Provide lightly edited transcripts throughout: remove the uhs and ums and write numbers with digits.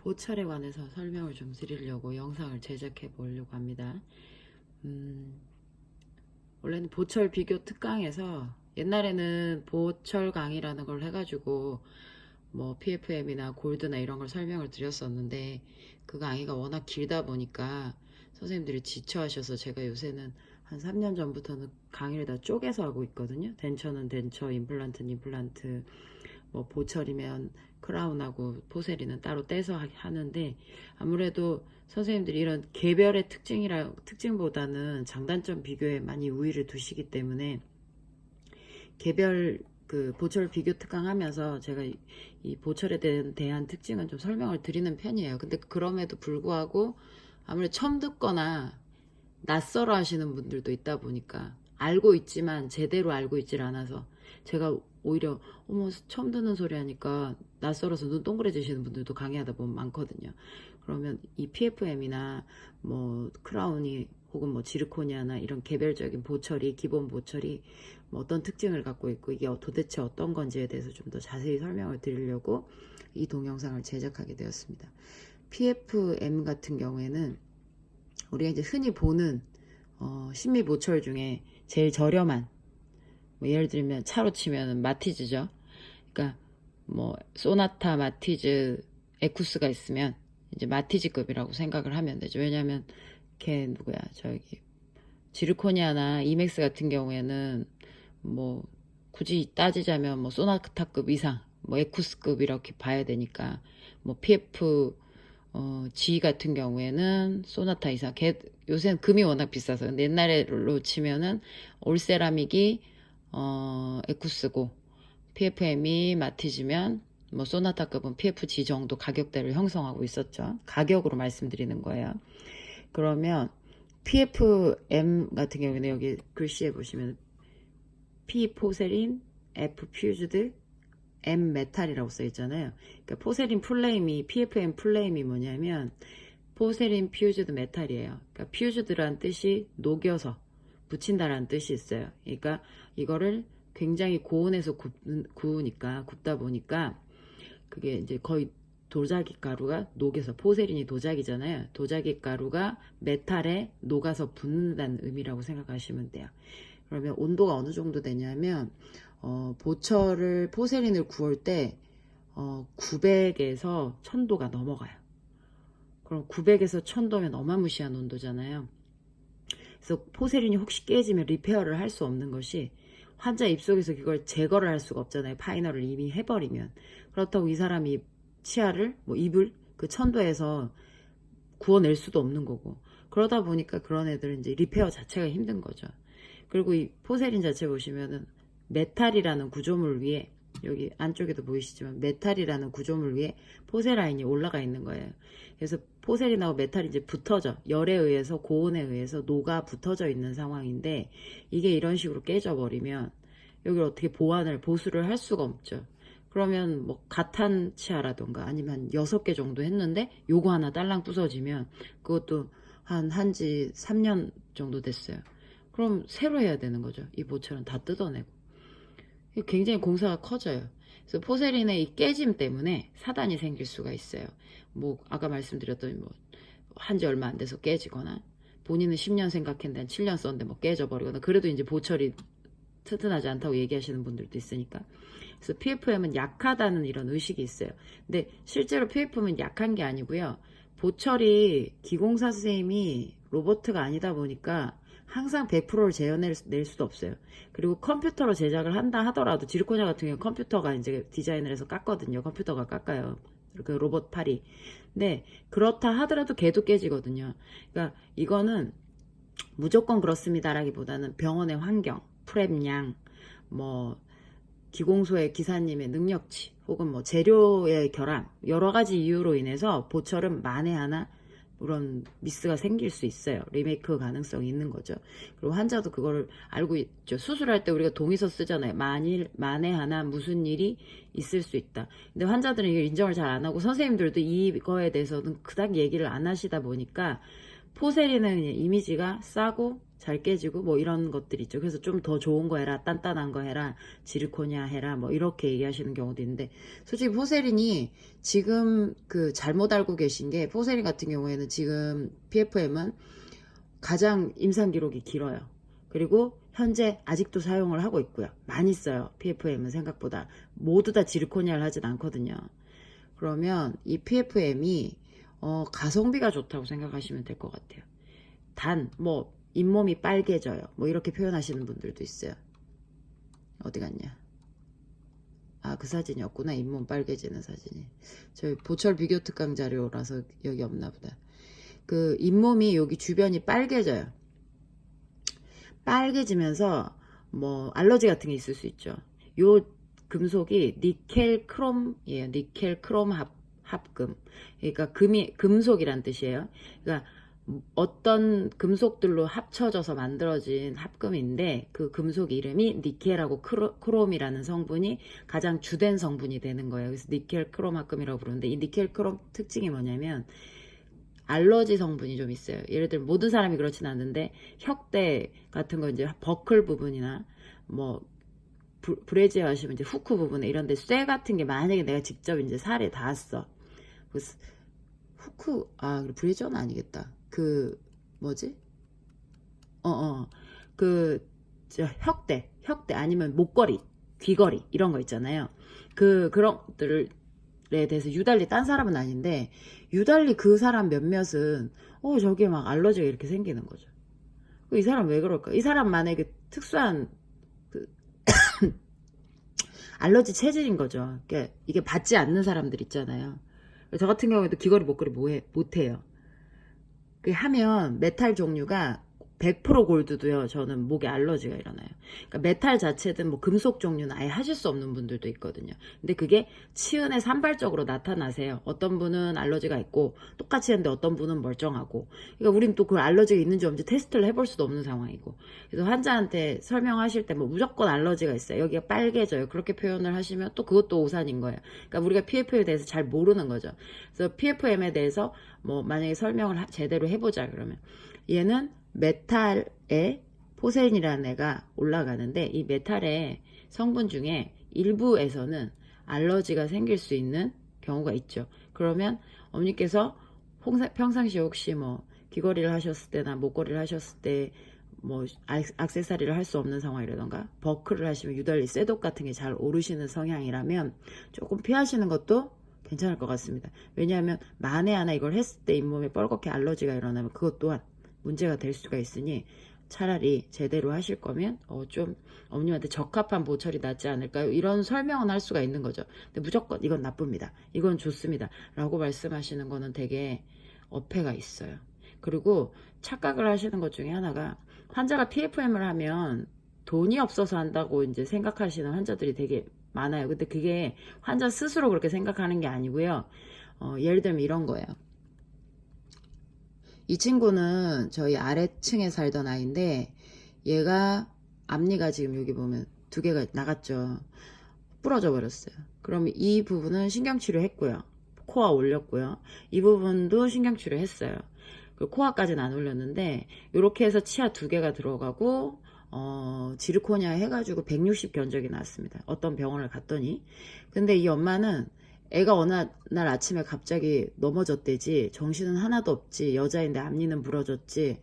보철에 관해서 설명을 좀 드리려고 영상을 제작해 보려고 합니다. 원래는 보철 비교 특강에서 옛날에는 보철 강의라는 걸 해가지고 뭐 PFM이나 골드나 이런 걸 설명을 드렸었는데 그 강의가 워낙 길다 보니까 선생님들이 지쳐하셔서 제가 요새는 한 3년 전부터는 강의를 다 쪼개서 하고 있거든요. 덴처는 덴처, 임플란트는 임플란트, 뭐 보철이면 크라운하고 포세리는 따로 떼서 하는데, 아무래도 선생님들이 이런 개별의 특징보다는 장단점 비교에 많이 우위를 두시기 때문에 개별 그 보철 비교 특강 하면서 제가 이 보철에 대한 특징은 좀 설명을 드리는 편이에요. 근데 그럼에도 불구하고 아무래도 처음 듣거나 낯설어 하시는 분들도 있다 보니까, 알고 있지만 제대로 알고 있질 않아서 제가 오히려 어머 처음 듣는 소리 하니까 낯설어서 눈 동그래지시는 분들도 강의하다 보면 많거든요. 그러면 이 PFM이나 뭐 크라운이 혹은 뭐 지르코니아나 이런 개별적인 보철이, 기본 보철이 뭐 어떤 특징을 갖고 있고 이게 도대체 어떤 건지에 대해서 좀 더 자세히 설명을 드리려고 이 동영상을 제작하게 되었습니다. PFM 같은 경우에는 우리가 이제 흔히 보는 신미 보철 중에 제일 저렴한, 뭐 예를 들면 차로 치면 마티즈죠. 그러니까 뭐 소나타, 마티즈, 에쿠스가 있으면 이제 마티즈급이라고 생각을 하면 되죠. 왜냐하면 걔 누구야, 저기 지르코니아나 이맥스 같은 경우에는 뭐 굳이 따지자면 뭐 소나타급 이상, 뭐 에쿠스급 이렇게 봐야 되니까, 뭐 PF G 같은 경우에는 소나타 이상, 요새는 금이 워낙 비싸서. 근데 옛날로 치면은 올세라믹이 에쿠스고 PFM이 마티즈면 뭐 소나타급은 PFG 정도 가격대를 형성하고 있었죠. 가격으로 말씀드리는 거예요. 그러면 PFM 같은 경우는 여기 글씨에 보시면 P 포세린, F 퓨즈드, M 메탈이라고 써 있잖아요. 그러니까 포세린 플레임이, PFM 플레임이 뭐냐면 포세린 퓨즈드 메탈이에요. 그러니까 퓨즈드란 뜻이 녹여서 붙인다라는 뜻이 있어요. 그러니까 이거를 굉장히 고온에서 굽다 보니까 그게 이제 거의 도자기 가루가 녹여서, 포세린이 도자기잖아요. 도자기 가루가 메탈에 녹아서 붙는다는 의미라고 생각하시면 돼요. 그러면 온도가 어느 정도 되냐면 포세린을 구울 때 900에서 1000도가 넘어가요. 그럼 900에서 1000도면 어마무시한 온도잖아요. 그래서 포세린이 혹시 깨지면 리페어를 할 수 없는 것이, 환자 입속에서 그걸 제거를 할 수가 없잖아요. 파이널을 이미 해버리면. 그렇다고 이 사람이 치아를, 뭐 입을 그 1000도에서 구워낼 수도 없는 거고, 그러다 보니까 그런 애들은 이제 리페어 자체가 힘든 거죠. 그리고 이 포세린 자체 보시면은 메탈이라는 구조물 위에, 여기 안쪽에도 보이시지만 메탈이라는 구조물 위에 포세라인이 올라가 있는 거예요. 그래서 포세린하고 메탈이 이제 붙어져, 열에 의해서, 고온에 의해서 녹아 붙어져 있는 상황인데, 이게 이런 식으로 깨져 버리면 여기를 어떻게 보수를 할 수가 없죠. 그러면 뭐 가탄 치아라던가 아니면 한 6개 정도 했는데 요거 하나 딸랑 부서지면 그것도 한지 3년 정도 됐어요. 그럼 새로 해야 되는 거죠. 이 보철은 다 뜯어내고. 굉장히 공사가 커져요. 그래서 포세린의 이 깨짐 때문에 사단이 생길 수가 있어요. 뭐 아까 말씀드렸던 뭐 한지 얼마 안 돼서 깨지거나, 본인은 10년 생각했는데 7년 썼는데 뭐 깨져버리거나, 그래도 이제 보철이 튼튼하지 않다고 얘기하시는 분들도 있으니까. 그래서 PFM은 약하다는 이런 의식이 있어요. 근데 실제로 PFM은 약한 게 아니고요. 보철이 기공사 선생님이 로버트가 아니다 보니까 항상 100%를 재현낼 수도 없어요. 그리고 컴퓨터로 제작을 한다 하더라도, 지르코니아 같은 경우는 컴퓨터가 이제 디자인을 해서 깎거든요. 컴퓨터가 깎아요. 그 로봇 팔이. 근데 그렇다 하더라도 걔도 깨지거든요. 그러니까 이거는 무조건 그렇습니다라기보다는 병원의 환경, 프랩량, 뭐 기공소의 기사님의 능력치, 혹은 뭐 재료의 결함, 여러 가지 이유로 인해서 보철은 만에 하나 그런 미스가 생길 수 있어요. 리메이크 가능성이 있는 거죠. 그리고 환자도 그거를 알고 있죠. 수술할 때 우리가 동의서 쓰잖아요. 만에 하나 무슨 일이 있을 수 있다. 근데 환자들은 이걸 인정을 잘 안 하고, 선생님들도 이거에 대해서는 그닥 얘기를 안 하시다 보니까 포세린은 이미지가 싸고 잘 깨지고 뭐 이런 것들 있죠. 그래서 좀 더 좋은 거 해라, 단단한 거 해라, 지르코니아 해라, 뭐 이렇게 얘기하시는 경우도 있는데, 솔직히 포세린이 지금 그 잘못 알고 계신 게, 포세린 같은 경우에는 지금 PFM은 가장 임상 기록이 길어요. 그리고 현재 아직도 사용을 하고 있고요. 많이 써요. PFM은 생각보다 모두 다 지르코니아를 하진 않거든요. 그러면 이 PFM이 가성비가 좋다고 생각하시면 될 것 같아요. 단 뭐 잇몸이 빨개져요, 뭐 이렇게 표현하시는 분들도 있어요. 어디 갔냐? 아, 그 사진이었구나. 잇몸 빨개지는 사진이. 저희 보철 비교 특강 자료라서 여기 없나 보다. 그 잇몸이 여기 주변이 빨개져요. 빨개지면서 뭐 알러지 같은 게 있을 수 있죠. 요 금속이 니켈 크롬이에요. 니켈 크롬 합금. 그러니까 금속이란 뜻이에요. 그러니까 어떤 금속들로 합쳐져서 만들어진 합금인데, 그 금속 이름이 니켈하고 크롬이라는 성분이 가장 주된 성분이 되는 거예요. 그래서 니켈 크롬 합금이라고 부르는데, 이 니켈 크롬 특징이 뭐냐면 알러지 성분이 좀 있어요. 예를 들면 모든 사람이 그렇진 않는데, 혁대 같은 거 이제 버클 부분이나 뭐 브래지어 하시면 이제 후크 부분에 이런데 쇠 같은 게 만약에 내가 직접 이제 살에 닿았어. 후크, 브래지어는 아니겠다. 그 뭐지? 혁대 아니면 목걸이, 귀걸이 이런 거 있잖아요. 그런 것들에 대해서 유달리 딴 사람은 아닌데, 유달리 그 사람 몇몇은 저게 막 알러지가 이렇게 생기는 거죠. 이 사람 왜 그럴까? 이 사람만의 특수한 그 알러지 체질인 거죠. 이게 받지 않는 사람들 있잖아요. 저 같은 경우에도 귀걸이 목걸이 못해요. 하면 메탈 종류가 100% 골드도요, 저는 목에 알러지가 일어나요. 그러니까 메탈 자체든 뭐 금속 종류는 아예 하실 수 없는 분들도 있거든요. 근데 그게 치은에 산발적으로 나타나세요. 어떤 분은 알러지가 있고 똑같이 했는데 어떤 분은 멀쩡하고. 그러니까 우린 또 그 알러지가 있는지 없는지 테스트를 해볼 수도 없는 상황이고. 그래서 환자한테 설명하실 때 뭐 무조건 알러지가 있어요, 여기가 빨개져요, 그렇게 표현을 하시면 또 그것도 오산인 거예요. 그러니까 우리가 PFM에 대해서 잘 모르는 거죠. 그래서 PFM에 대해서 뭐 만약에 설명을 제대로 해보자 그러면, 얘는 메탈에 포세린이라는 애가 올라가는데, 이 메탈의 성분 중에 일부에서는 알러지가 생길 수 있는 경우가 있죠. 그러면 어머니께서 평상시에 혹시 뭐 귀걸이를 하셨을 때나 목걸이를 하셨을 때 뭐 액세서리를 할 수 없는 상황이라던가 버클을 하시면 유달리 쇠독 같은 게 잘 오르시는 성향이라면 조금 피하시는 것도 괜찮을 것 같습니다. 왜냐하면 만에 하나 이걸 했을 때 잇몸에 뻘겋게 알러지가 일어나면 그것 또한 문제가 될 수가 있으니, 차라리 제대로 하실 거면 좀 어머님한테 적합한 보철이 낫지 않을까요? 이런 설명은 할 수가 있는 거죠. 근데 무조건 이건 나쁩니다, 이건 좋습니다 라고 말씀하시는 거는 되게 어폐가 있어요. 그리고 착각을 하시는 것 중에 하나가, 환자가 PFM을 하면 돈이 없어서 한다고 이제 생각하시는 환자들이 되게 많아요. 근데 그게 환자 스스로 그렇게 생각하는 게 아니고요. 예를 들면 이런 거예요. 이 친구는 저희 아래층에 살던 아이인데, 얘가 앞니가 지금 여기 보면 2개가 나갔죠. 부러져 버렸어요. 그럼 이 부분은 신경치료 했고요. 코아 올렸고요. 이 부분도 신경치료 했어요. 코아까지는 안 올렸는데, 이렇게 해서 치아 2개가 들어가고 지르코니아 해가지고 160 견적이 나왔습니다. 어떤 병원을 갔더니. 근데 이 엄마는 애가 어느 날 아침에 갑자기 넘어졌대지, 정신은 하나도 없지, 여자인데 앞니는 부러졌지,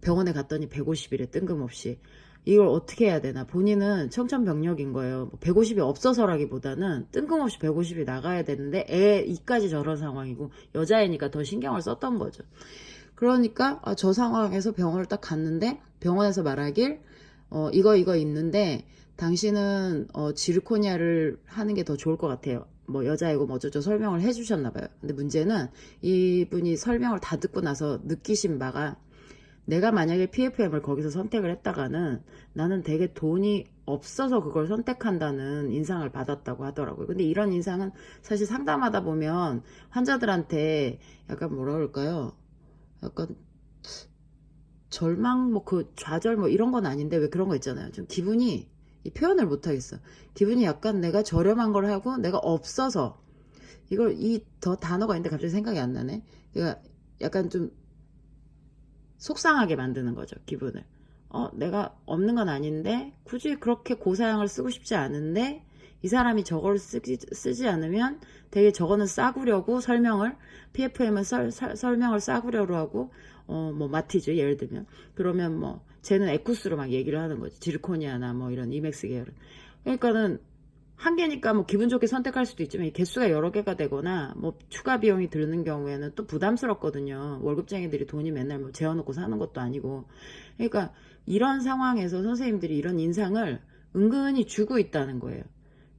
병원에 갔더니 150이래, 뜬금없이. 이걸 어떻게 해야 되나. 본인은 청천벽력인 거예요. 150이 없어서라기보다는 뜬금없이 150이 나가야 되는데 애 이까지 저런 상황이고, 여자애니까 더 신경을 썼던 거죠. 그러니까 저 상황에서 병원을 딱 갔는데, 병원에서 말하길 이거 있는데 당신은 지르코니아를 하는 게 더 좋을 것 같아요. 뭐 여자이고 뭐 어쩌고 설명을 해주셨나 봐요. 근데 문제는 이분이 설명을 다 듣고 나서 느끼신 바가, 내가 만약에 PFM을 거기서 선택을 했다가는 나는 되게 돈이 없어서 그걸 선택한다는 인상을 받았다고 하더라고요. 근데 이런 인상은 사실 상담하다 보면 환자들한테 약간 뭐라 그럴까요? 약간 절망, 뭐 좌절 뭐 이런 건 아닌데, 왜 그런 거 있잖아요. 좀 기분이, 이 표현을 못 하겠어. 기분이 약간 내가 저렴한 걸 하고 내가 없어서, 더 단어가 있는데 갑자기 생각이 안 나네. 그러니까 약간 좀 속상하게 만드는 거죠, 기분을. 내가 없는 건 아닌데 굳이 그렇게 고사양을 쓰고 싶지 않은데 이 사람이 저걸 쓰지 않으면 되게 저거는 싸구려고 설명을 PFM은 설명을 싸구려로 하고 뭐 마티즈 예를 들면 그러면 뭐 쟤는 에쿠스로 막 얘기를 하는 거지. 지르코니아나 뭐 이런 이맥스 계열은. 그러니까는 한 개니까 뭐 기분 좋게 선택할 수도 있지만 개수가 여러 개가 되거나 뭐 추가 비용이 드는 경우에는 또 부담스럽거든요. 월급쟁이들이 돈이 맨날 뭐 재워놓고 사는 것도 아니고. 그러니까 이런 상황에서 선생님들이 이런 인상을 은근히 주고 있다는 거예요.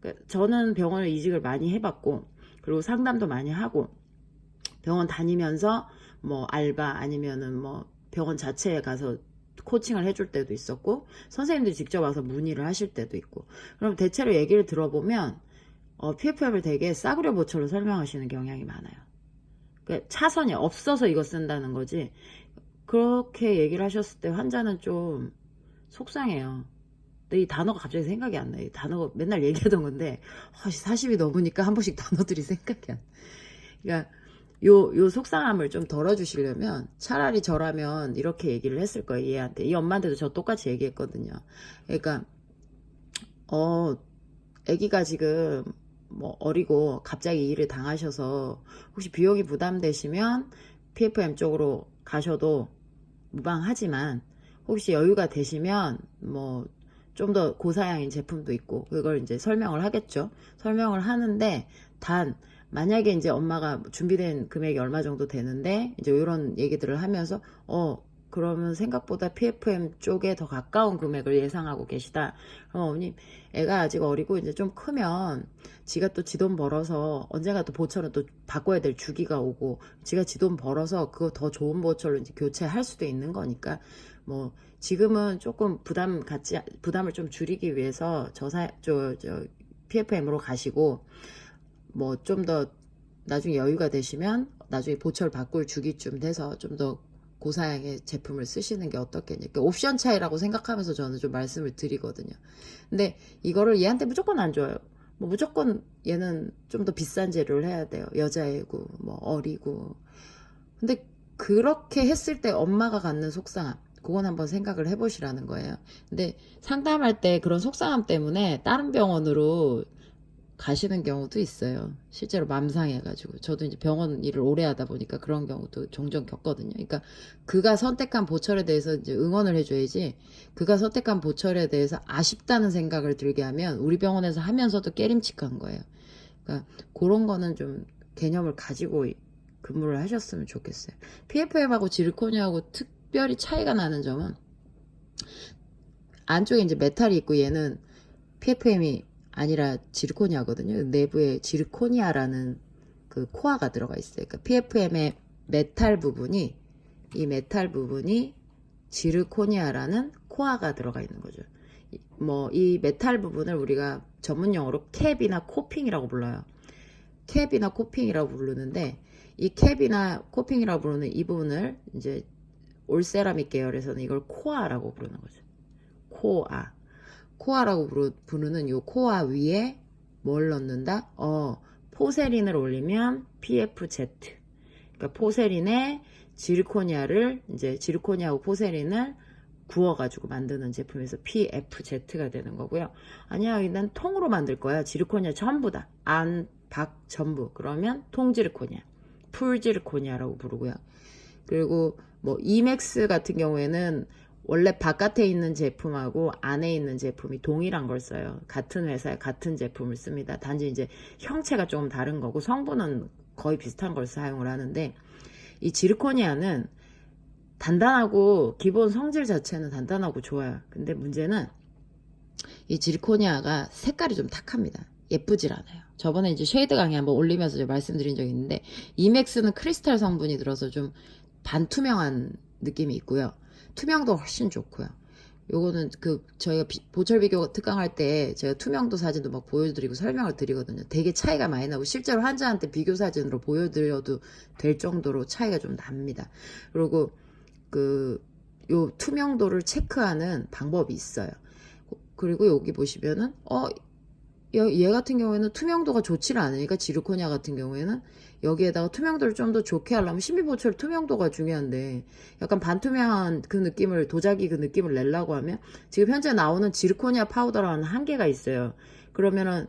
그러니까 저는 병원을 이직을 많이 해봤고 그리고 상담도 많이 하고 병원 다니면서 뭐 알바 아니면은 뭐 병원 자체에 가서 코칭을 해줄 때도 있었고 선생님들이 직접 와서 문의를 하실 때도 있고 그럼 대체로 얘기를 들어보면 PFM을 되게 싸구려 보초로 설명하시는 경향이 많아요. 그러니까 차선이 없어서 이거 쓴다는 거지 그렇게 얘기를 하셨을 때 환자는 좀 속상해요. 근데 이 단어가 갑자기 생각이 안 나요. 이 단어가 맨날 얘기하던 건데 40이 넘으니까 한 번씩 단어들이 생각이 안 나. 그러니까 요 속상함을 좀 덜어주시려면 차라리 저라면 이렇게 얘기를 했을 거예요. 얘한테. 이 엄마한테도 저 똑같이 얘기했거든요. 그러니까 아기가 지금 뭐 어리고 갑자기 이 일을 당하셔서 혹시 비용이 부담되시면 PFM 쪽으로 가셔도 무방하지만 혹시 여유가 되시면 뭐 좀 더 고사양인 제품도 있고 그걸 이제 설명을 하겠죠. 설명을 하는데 단 만약에 이제 엄마가 준비된 금액이 얼마 정도 되는데 이제 이런 얘기들을 하면서 그러면 생각보다 PFM 쪽에 더 가까운 금액을 예상하고 계시다. 그럼 어머님 애가 아직 어리고 이제 좀 크면 지가 또 지 돈 벌어서 언젠가 또 보철은 또 바꿔야 될 주기가 오고 지가 지 돈 벌어서 그거 더 좋은 보철로 이제 교체할 수도 있는 거니까 뭐 지금은 조금 부담을 좀 줄이기 위해서 PFM으로 가시고 뭐 좀 더 나중에 여유가 되시면 나중에 보철 바꿀 주기쯤 돼서 좀 더 고사양의 제품을 쓰시는 게 어떻겠냐. 그러니까 옵션 차이라고 생각하면서 저는 좀 말씀을 드리거든요. 근데 이거를 얘한테 무조건 안 줘요. 뭐 무조건 얘는 좀 더 비싼 재료를 해야 돼요. 여자애고 뭐 어리고. 근데 그렇게 했을 때 엄마가 갖는 속상함 그건 한번 생각을 해보시라는 거예요. 근데 상담할 때 그런 속상함 때문에 다른 병원으로 가시는 경우도 있어요. 실제로 맘상해가지고. 저도 이제 병원 일을 오래 하다 보니까 그런 경우도 종종 겪거든요. 그러니까 그가 선택한 보철에 대해서 이제 응원을 해줘야지 그가 선택한 보철에 대해서 아쉽다는 생각을 들게 하면 우리 병원에서 하면서도 깨림칙한 거예요. 그러니까 그런 거는 좀 개념을 가지고 근무를 하셨으면 좋겠어요. PFM하고 지르코니아하고 특별히 차이가 나는 점은 안쪽에 이제 메탈이 있고 얘는 PFM이 아니라 지르코니아거든요. 내부에 지르코니아라는 그 코아가 들어가 있어요. 그러니까 PFM의 메탈 부분이 지르코니아라는 코아가 들어가 있는 거죠. 뭐 이 메탈 부분을 우리가 전문용어로 캡이나 코핑이라고 불러요. 캡이나 코핑이라고 부르는데 이 캡이나 코핑이라고 부르는 이 부분을 이제 올세라믹 계열에서는 이걸 코아라고 부르는 거죠. 코아라고 부르는 요 코아 위에 뭘 넣는다? 포세린을 올리면 PFZ. 그러니까 포세린에 지르코니아하고 포세린을 구워가지고 만드는 제품에서 PFZ가 되는 거고요. 아니야, 난 통으로 만들 거야. 지르코니아 전부 다. 안, 박, 전부. 그러면 통지르코니아, 풀지르코니아라고 부르고요. 그리고 뭐 이맥스 같은 경우에는 원래 바깥에 있는 제품하고 안에 있는 제품이 동일한 걸 써요. 같은 회사에 같은 제품을 씁니다. 단지 이제 형체가 조금 다른 거고 성분은 거의 비슷한 걸 사용을 하는데 이 지르코니아는 단단하고 기본 성질 자체는 단단하고 좋아요. 근데 문제는 이 지르코니아가 색깔이 좀 탁합니다. 예쁘질 않아요. 저번에 이제 쉐이드 강의 한번 올리면서 말씀드린 적이 있는데 이맥스는 크리스탈 성분이 들어서 좀 반투명한 느낌이 있고요. 투명도 훨씬 좋고요. 요거는 저희가 보철 비교 특강할 때 제가 투명도 사진도 막 보여드리고 설명을 드리거든요. 되게 차이가 많이 나고 실제로 환자한테 비교 사진으로 보여드려도 될 정도로 차이가 좀 납니다. 그리고 요 투명도를 체크하는 방법이 있어요. 그리고 여기 보시면은 얘 같은 경우에는 투명도가 좋지를 않으니까 지르코니아 같은 경우에는 여기에다가 투명도를 좀 더 좋게 하려면 신비보철 투명도가 중요한데 약간 반투명한 그 느낌을 도자기 그 느낌을 내려고 하면 지금 현재 나오는 지르코니아 파우더라는 한계가 있어요. 그러면은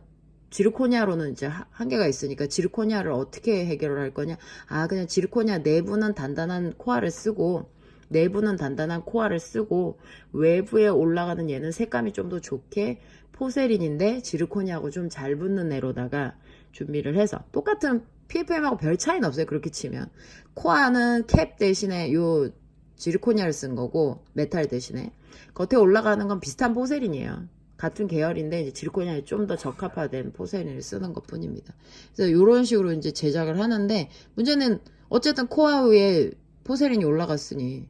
지르코니아로는 이제 한계가 있으니까 지르코니아를 어떻게 해결을 할 거냐? 아, 그냥 지르코니아 내부는 단단한 코알을 쓰고 내부는 단단한 코알을 쓰고 외부에 올라가는 얘는 색감이 좀 더 좋게 포세린인데 지르코니아하고 좀 잘 붙는 애로다가 준비를 해서 똑같은 PFM하고 별 차이는 없어요. 그렇게 치면 코알은 캡 대신에 요 지르코니아를 쓴 거고 메탈 대신에 겉에 올라가는 건 비슷한 포세린이에요. 같은 계열인데 이제 지르코니아에 좀 더 적합화된 포세린을 쓰는 것 뿐입니다. 그래서 이런 식으로 이제 제작을 하는데 문제는 어쨌든 코아 위에 포세린이 올라갔으니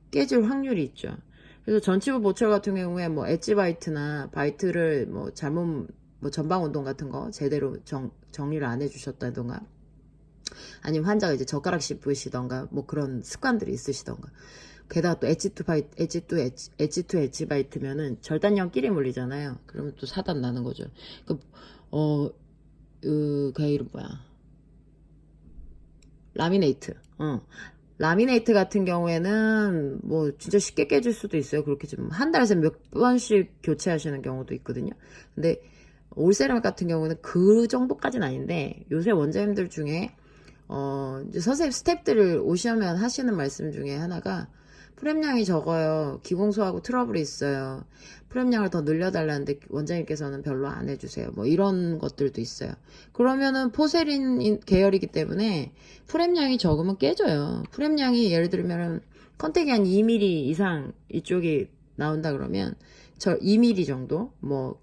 깨질 확률이 있죠. 그래서 전치부 보철 같은 경우에 뭐 엣지 바이트나 바이트를 뭐 잘못 뭐 전방 운동 같은 거 제대로 정리를 안 해주셨다던가 아니면 환자가 이제 젓가락 씹으시던가 뭐 그런 습관들이 있으시던가 게다가 또 엣지 바이트면은 절단력 끼리 물리잖아요. 그러면 또 사단 나는 거죠. 그 이름 뭐야? 라미네이트. 라미네이트 같은 경우에는 뭐 진짜 쉽게 깨질 수도 있어요. 그렇게 좀 한 달에 몇 번씩 교체하시는 경우도 있거든요. 근데 올세라믹 같은 경우는 그 정도까지는 아닌데 요새 원장님들 중에 이제 선생님 스텝들을 오시면 하시는 말씀 중에 하나가 프렘량이 적어요. 기공소하고 트러블이 있어요. 프렘량을 더 늘려달라는데 원장님께서는 별로 안 해주세요. 뭐 이런 것들도 있어요. 그러면은 포세린 계열이기 때문에 프렘량이 적으면 깨져요. 프렘량이 예를 들면 컨택이 한 2mm 이상 이쪽이 나온다 그러면 저 2mm 정도 뭐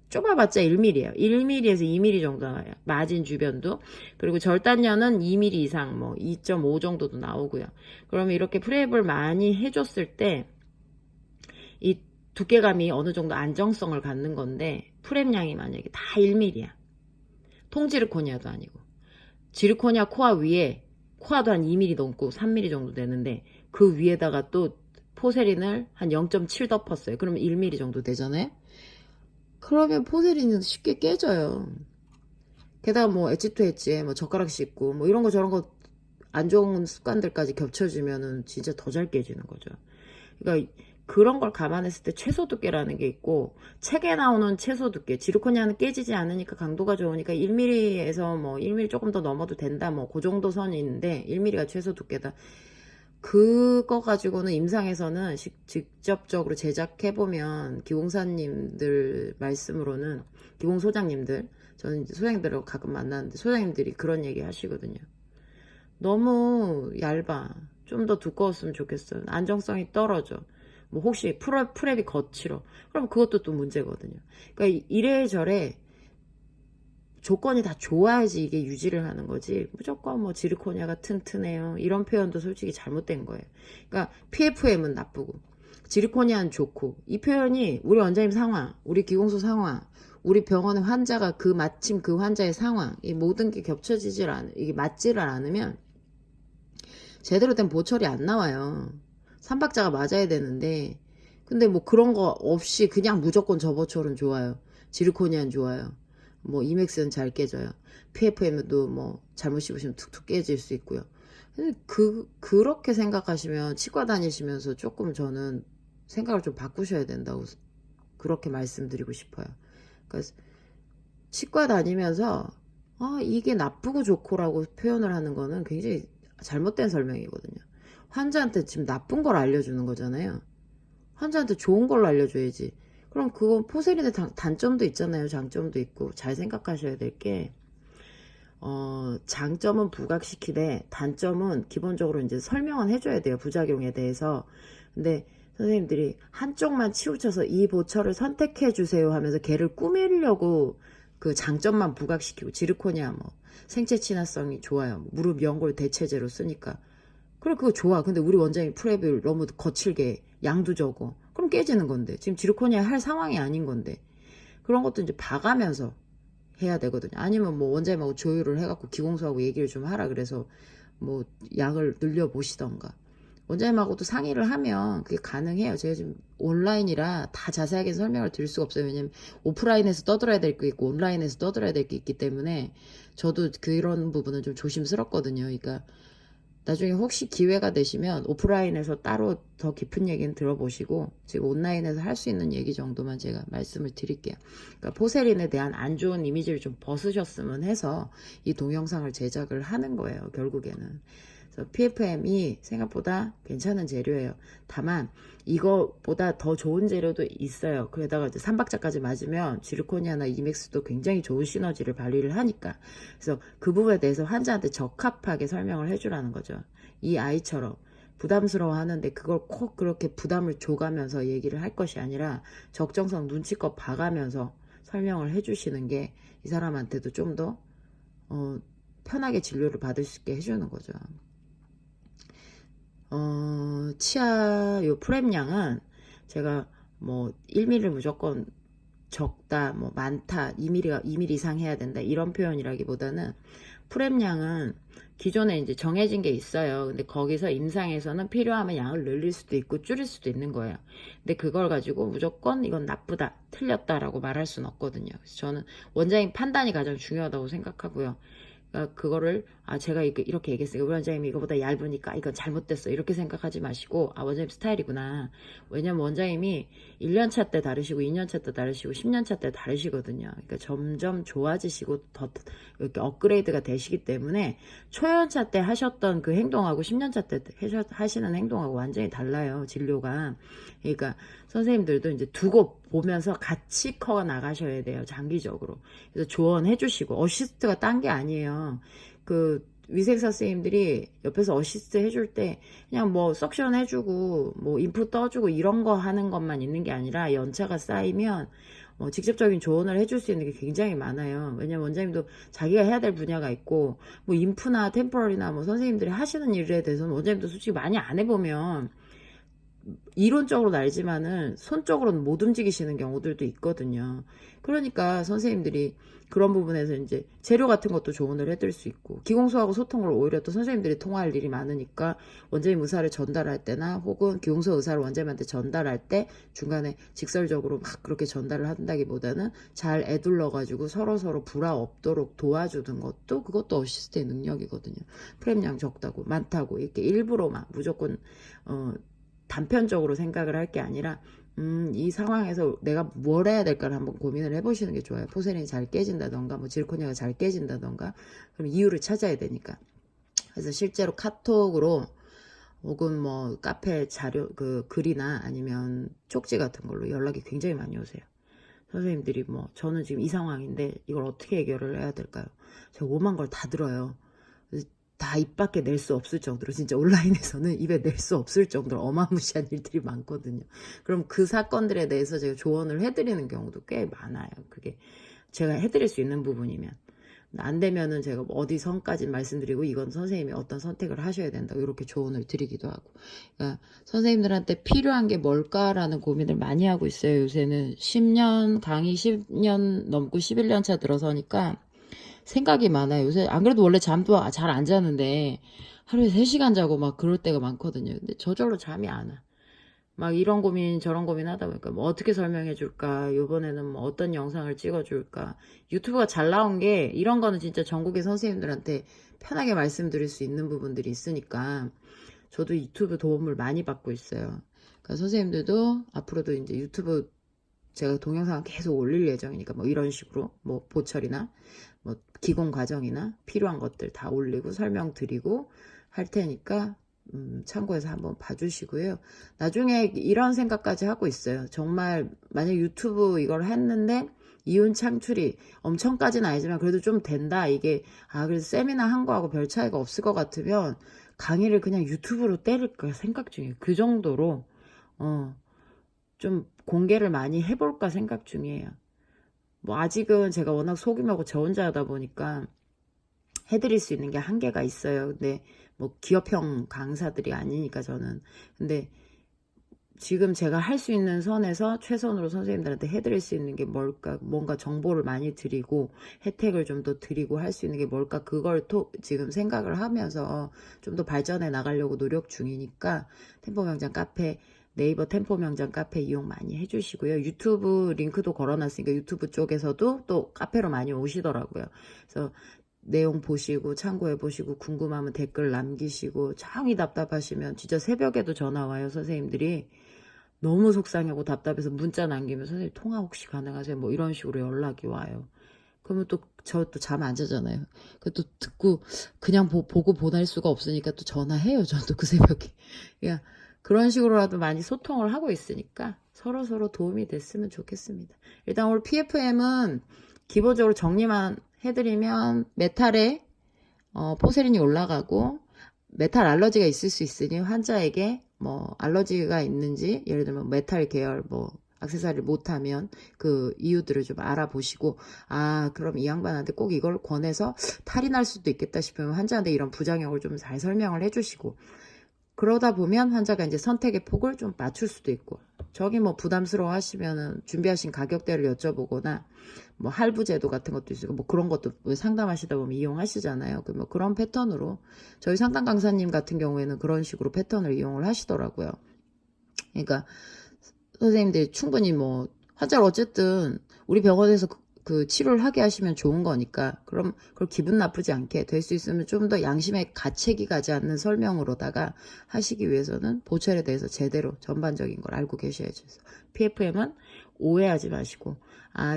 좁아봤자 1mm예요. 1mm에서 2mm 정도 나와요. 마진 주변도. 그리고 절단면은 2mm 이상 뭐 2.5 정도도 나오고요. 그러면 이렇게 프랩을 많이 해줬을 때 이 두께감이 어느 정도 안정성을 갖는 건데 프랩량이 만약에 다 1mm야. 통지르코니아도 아니고. 지르코니아 코아 위에 코아도 한 2mm 넘고 3mm 정도 되는데 그 위에다가 또 포세린을 한 0.7 덮었어요. 그러면 1mm 정도 되잖아요. 그러면 포세린은 쉽게 깨져요. 게다가 뭐 엣지 투 엣지에 뭐 젓가락 씹고 뭐 이런 거 저런 거 안 좋은 습관들까지 겹쳐지면은 진짜 더 잘 깨지는 거죠. 그러니까 그런 걸 감안했을 때 최소 두께라는 게 있고 책에 나오는 최소 두께 지르코니아는 깨지지 않으니까 강도가 좋으니까 1mm에서 뭐 1mm 조금 더 넘어도 된다 뭐 그 정도 선이 있는데 1mm가 최소 두께다. 그거 가지고는 임상에서는 직접적으로 제작해보면 기공사님들 말씀으로는 기공소장님들 저는 이제 소장님들하고 가끔 만나는데 소장님들이 그런 얘기 하시거든요. 너무 얇아. 좀 더 두꺼웠으면 좋겠어요. 안정성이 떨어져. 뭐 혹시 프랩이 거칠어. 그럼 그것도 또 문제거든요. 그러니까 이래저래 조건이 다 좋아야지 이게 유지를 하는 거지 무조건 뭐 지르코니아가 튼튼해요 이런 표현도 솔직히 잘못된 거예요. 그러니까 PFM은 나쁘고 지르코니아는 좋고 이 표현이 우리 원장님 상황 우리 기공소 상황 우리 병원의 환자가 그 마침 그 환자의 상황 이 모든 게 겹쳐지질 않으면 이게 맞지를 않으면 제대로 된 보철이 안 나와요. 삼박자가 맞아야 되는데 근데 뭐 그런 거 없이 그냥 무조건 저 보철은 좋아요. 지르코니아는 좋아요. 뭐 이맥스는 잘 깨져요. PFM도 뭐 잘못 씹으시면 툭툭 깨질 수 있고요. 근데 그렇게 생각하시면 치과 다니시면서 조금 저는 생각을 좀 바꾸셔야 된다고 그렇게 말씀드리고 싶어요. 그래서 치과 다니면서 이게 나쁘고 좋고라고 표현을 하는 거는 굉장히 잘못된 설명이거든요. 환자한테 지금 나쁜 걸 알려주는 거잖아요. 환자한테 좋은 걸로 알려줘야지. 그럼 그건 포세린의 단점도 있잖아요. 장점도 있고 잘 생각하셔야 될 게 장점은 부각시키되 단점은 기본적으로 이제 설명은 해줘야 돼요. 부작용에 대해서. 근데 선생님들이 한쪽만 치우쳐서 이 보철을 선택해 주세요 하면서 걔를 꾸미려고 그 장점만 부각시키고 지르코니아 뭐 생체 친화성이 좋아요. 무릎 연골 대체제로 쓰니까. 그래 그거 좋아. 근데 우리 원장님 프랩을 너무 거칠게 양도 적어. 그럼 깨지는 건데 지금 지르코니아 할 상황이 아닌 건데 그런 것도 이제 봐가면서 해야 되거든요. 아니면 뭐 원장님하고 조율을 해갖고 기공소하고 얘기를 좀 하라 그래서 뭐 양을 늘려 보시던가 원장님하고도 상의를 하면 그게 가능해요. 제가 지금 온라인이라 다 자세하게 설명을 드릴 수가 없어요. 왜냐면 오프라인에서 떠들어야 될 게 있고 온라인에서 떠들어야 될 게 있기 때문에 저도 그런 부분은 좀 조심스럽거든요. 그러니까 나중에 혹시 기회가 되시면 오프라인에서 따로 더 깊은 얘기는 들어보시고 지금 온라인에서 할 수 있는 얘기 정도만 제가 말씀을 드릴게요. 그러니까 포세린에 대한 안 좋은 이미지를 좀 벗으셨으면 해서 이 동영상을 제작을 하는 거예요. 결국에는. 그래서 PFM이 생각보다 괜찮은 재료예요. 다만 이거보다 더 좋은 재료도 있어요. 그러다가 이제 3박자까지 맞으면 지르코니아나 이맥스도 굉장히 좋은 시너지를 발휘를 하니까. 그래서 그 부분에 대해서 환자한테 적합하게 설명을 해주라는 거죠. 이 아이처럼 부담스러워 하는데 그걸 꼭 그렇게 부담을 줘가면서 얘기를 할 것이 아니라 적정성 눈치껏 봐가면서 설명을 해주시는 게 이 사람한테도 좀 더 편하게 진료를 받을 수 있게 해주는 거죠. 치아 요 프렘량은 제가 뭐 1mm를 무조건 적다, 뭐 많다, 2mm 이상 해야 된다 이런 표현이라기보다는 프렘량은 기존에 이제 정해진 게 있어요. 근데 거기서 임상에서는 필요하면 양을 늘릴 수도 있고 줄일 수도 있는 거예요. 근데 그걸 가지고 무조건 이건 나쁘다, 틀렸다라고 말할 수는 없거든요. 그래서 저는 원장님 판단이 가장 중요하다고 생각하고요. 그러니까 그거를 제가 이렇게 얘기했어요. 우리 원장님이 이거보다 얇으니까 이건 잘못됐어 이렇게 생각하지 마시고 원장님 스타일이구나. 왜냐면 원장님이 1년차 때 다르시고 2년차 때 다르시고 10년차 때 다르시거든요. 그러니까 점점 좋아지시고 더 이렇게 업그레이드가 되시기 때문에 초연차 때 하셨던 그 행동하고 10년차 때 하시는 행동하고 완전히 달라요. 진료가. 그러니까 선생님들도 이제 두고 보면서 같이 커 나가셔야 돼요. 장기적으로. 그래서 조언해 주시고 어시스트가 딴 게 아니에요. 그 위생사 선생님들이 옆에서 어시스트 해줄 때 그냥 뭐 석션 해주고 뭐 인풋 떠주고 이런 거 하는 것만 있는 게 아니라 연차가 쌓이면 직접적인 조언을 해줄 수 있는 게 굉장히 많아요. 왜냐면 원장님도 자기가 해야 될 분야가 있고 뭐 인프나 템포럴이나 뭐 선생님들이 하시는 일에 대해서는 원장님도 솔직히 많이 안 해보면 이론적으로는 알지만은 손적으로는 못 움직이시는 경우들도 있거든요. 그러니까 선생님들이 그런 부분에서 이제 재료 같은 것도 조언을 해드릴 수 있고 기공소하고 소통을 오히려 또 선생님들이 통화할 일이 많으니까 원장님 의사를 전달할 때나 혹은 기공소 의사를 원장님한테 전달할 때 중간에 직설적으로 막 그렇게 전달을 한다기보다는 잘 애둘러 가지고 서로 불화 없도록 도와주는 것도 그것도 어시스트의 능력이거든요. 프렘량 적다고 많다고 이렇게 일부러 막 무조건 단편적으로 생각을 할 게 아니라 이 상황에서 내가 뭘 해야 될까를 한번 고민을 해보시는 게 좋아요. 포세린이 잘 깨진다던가 뭐 지르코니아가 잘 깨진다던가 그럼 이유를 찾아야 되니까. 그래서 실제로 카톡으로 혹은 뭐 카페 자료 그 글이나 아니면 쪽지 같은 걸로 연락이 굉장히 많이 오세요. 선생님들이 뭐 저는 지금 이 상황인데 이걸 어떻게 해결을 해야 될까요? 제가 오만 걸 다 들어요. 다 입 밖에 낼 수 없을 정도로 진짜 온라인에서는 입에 낼 수 없을 정도로 어마무시한 일들이 많거든요. 그럼 그 사건들에 대해서 제가 조언을 해드리는 경우도 꽤 많아요. 그게 제가 해드릴 수 있는 부분이면. 안 되면은 제가 어디 선까지 말씀드리고 이건 선생님이 어떤 선택을 하셔야 된다고 이렇게 조언을 드리기도 하고. 그러니까 선생님들한테 필요한 게 뭘까라는 고민을 많이 하고 있어요. 요새는 10년 강의 10년 넘고 11년 차 들어서니까 생각이 많아요. 요새 안 그래도 원래 잠도 잘 안 자는데 하루에 3시간 자고 막 그럴 때가 많거든요. 근데 저절로 잠이 안 와. 막 이런 고민 저런 고민 하다 보니까 뭐 어떻게 설명해 줄까, 요번에는 뭐 어떤 영상을 찍어 줄까. 유튜브가 잘 나온 게 이런 거는 진짜 전국의 선생님들한테 편하게 말씀드릴 수 있는 부분들이 있으니까 저도 유튜브 도움을 많이 받고 있어요. 그러니까 선생님들도 앞으로도 이제 유튜브 제가 동영상을 계속 올릴 예정이니까 뭐 이런 식으로 뭐 보철이나 뭐 기공 과정이나 필요한 것들 다 올리고 설명드리고 할 테니까 참고해서 한번 봐주시고요. 나중에 이런 생각까지 하고 있어요. 정말 만약 유튜브 이걸 했는데 이윤 창출이 엄청까지는 아니지만 그래도 좀 된다. 이게 그래서 세미나 한 거하고 별 차이가 없을 것 같으면 강의를 그냥 유튜브로 때릴까 생각 중이에요. 그 정도로 좀 공개를 많이 해볼까 생각 중이에요. 뭐 아직은 제가 워낙 소규모고 저 혼자 하다 보니까 해드릴 수 있는 게 한계가 있어요. 근데 뭐 기업형 강사들이 아니니까 저는. 근데 지금 제가 할 수 있는 선에서 최선으로 선생님들한테 해드릴 수 있는 게 뭘까? 뭔가 정보를 많이 드리고 혜택을 좀 더 드리고 할 수 있는 게 뭘까? 그걸 지금 생각을 하면서 좀 더 발전해 나가려고 노력 중이니까 템포명장 카페, 네이버 템포명장 카페 이용 많이 해주시고요. 유튜브 링크도 걸어놨으니까 유튜브 쪽에서도 또 카페로 많이 오시더라고요. 그래서 내용 보시고 참고해 보시고 궁금하면 댓글 남기시고 정이 답답하시면 진짜 새벽에도 전화 와요. 선생님들이 너무 속상하고 답답해서 문자 남기면 선생님 통화 혹시 가능하세요? 뭐 이런 식으로 연락이 와요. 그러면 또 저 또 잠 안 자잖아요. 그것도 듣고 그냥 보고 보낼 수가 없으니까 또 전화해요. 저도 그 새벽에. 그냥 그런 식으로라도 많이 소통을 하고 있으니까 서로 도움이 됐으면 좋겠습니다. 일단 오늘 PFM은 기본적으로 정리만 해드리면 메탈에 포세린이 올라가고 메탈 알러지가 있을 수 있으니 환자에게 뭐 알러지가 있는지 예를 들면 메탈 계열 뭐 액세서리를 못하면 그 이유들을 좀 알아보시고 그럼 이 양반한테 꼭 이걸 권해서 탈이 날 수도 있겠다 싶으면 환자한테 이런 부작용을 좀 잘 설명을 해주시고 그러다 보면 환자가 이제 선택의 폭을 좀 맞출 수도 있고 저기 뭐 부담스러워 하시면은 준비하신 가격대를 여쭤보거나 뭐 할부 제도 같은 것도 있고 뭐 그런 것도 상담하시다 보면 이용하시잖아요. 뭐 그런 패턴으로 저희 상담 강사님 같은 경우에는 그런 식으로 패턴을 이용을 하시더라고요. 그러니까 선생님들이 충분히 뭐 환자를 어쨌든 우리 병원에서 그 치료를 하게 하시면 좋은 거니까 그럼 그걸 기분 나쁘지 않게 될 수 있으면 좀 더 양심의 가책이 가지 않는 설명으로다가 하시기 위해서는 보철에 대해서 제대로 전반적인 걸 알고 계셔야죠. PFM은 오해하지 마시고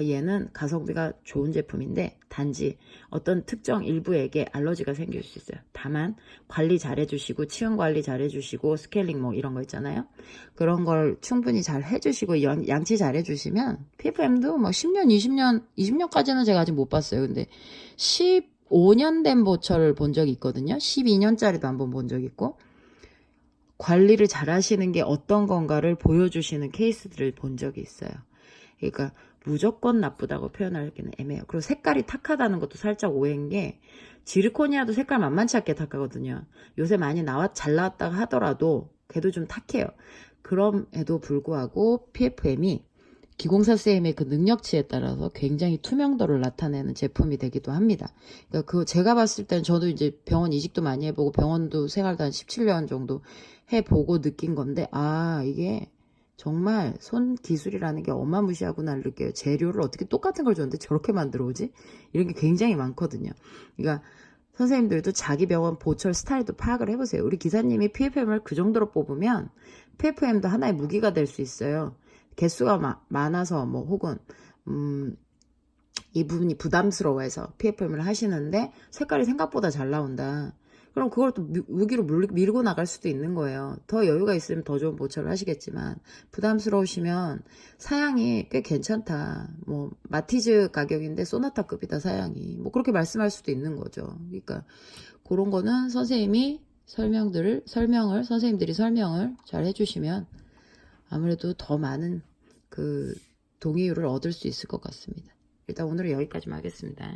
얘는 가성비가 좋은 제품인데 단지 어떤 특정 일부에게 알러지가 생길 수 있어요. 다만 관리 잘 해주시고 치은 관리 잘 해주시고 스케일링 뭐 이런 거 있잖아요. 그런 걸 충분히 잘 해주시고 양치 잘 해주시면 PFM도 뭐 10년 20년까지는 제가 아직 못 봤어요. 근데 15년 된 보철을 본 적이 있거든요. 12년짜리도 한번 본 적이 있고 관리를 잘 하시는 게 어떤 건가를 보여주시는 케이스들을 본 적이 있어요. 그러니까 무조건 나쁘다고 표현하기는 애매해요. 그리고 색깔이 탁하다는 것도 살짝 오해인 게 지르코니아도 색깔 만만치 않게 탁하거든요. 요새 많이 잘 나왔다고 하더라도 걔도 좀 탁해요. 그럼에도 불구하고 PFM이 기공사 쌤의 그 능력치에 따라서 굉장히 투명도를 나타내는 제품이 되기도 합니다. 그러니까 제가 봤을 땐 저도 이제 병원 이직도 많이 해보고 병원도 생활도 한 17년 정도 해보고 느낀 건데 이게 정말 손 기술이라는 게 어마무시하구나 느껴요. 재료를 어떻게 똑같은 걸 줬는데 저렇게 만들어 오지? 이런 게 굉장히 많거든요. 그러니까 선생님들도 자기 병원 보철 스타일도 파악을 해보세요. 우리 기사님이 PFM을 그 정도로 뽑으면 PFM도 하나의 무기가 될 수 있어요. 개수가 많아서 뭐 혹은 이 부분이 부담스러워해서 PFM을 하시는데 색깔이 생각보다 잘 나온다. 그럼 그걸 또 무기로 밀고 나갈 수도 있는 거예요. 더 여유가 있으면 더 좋은 보철을 하시겠지만 부담스러우시면 사양이 꽤 괜찮다. 뭐 마티즈 가격인데 소나타급이다 사양이. 뭐 그렇게 말씀할 수도 있는 거죠. 그러니까 그런 거는 선생님들이 설명을 잘 해주시면 아무래도 더 많은 그 동의율을 얻을 수 있을 것 같습니다. 일단 오늘은 여기까지만 하겠습니다.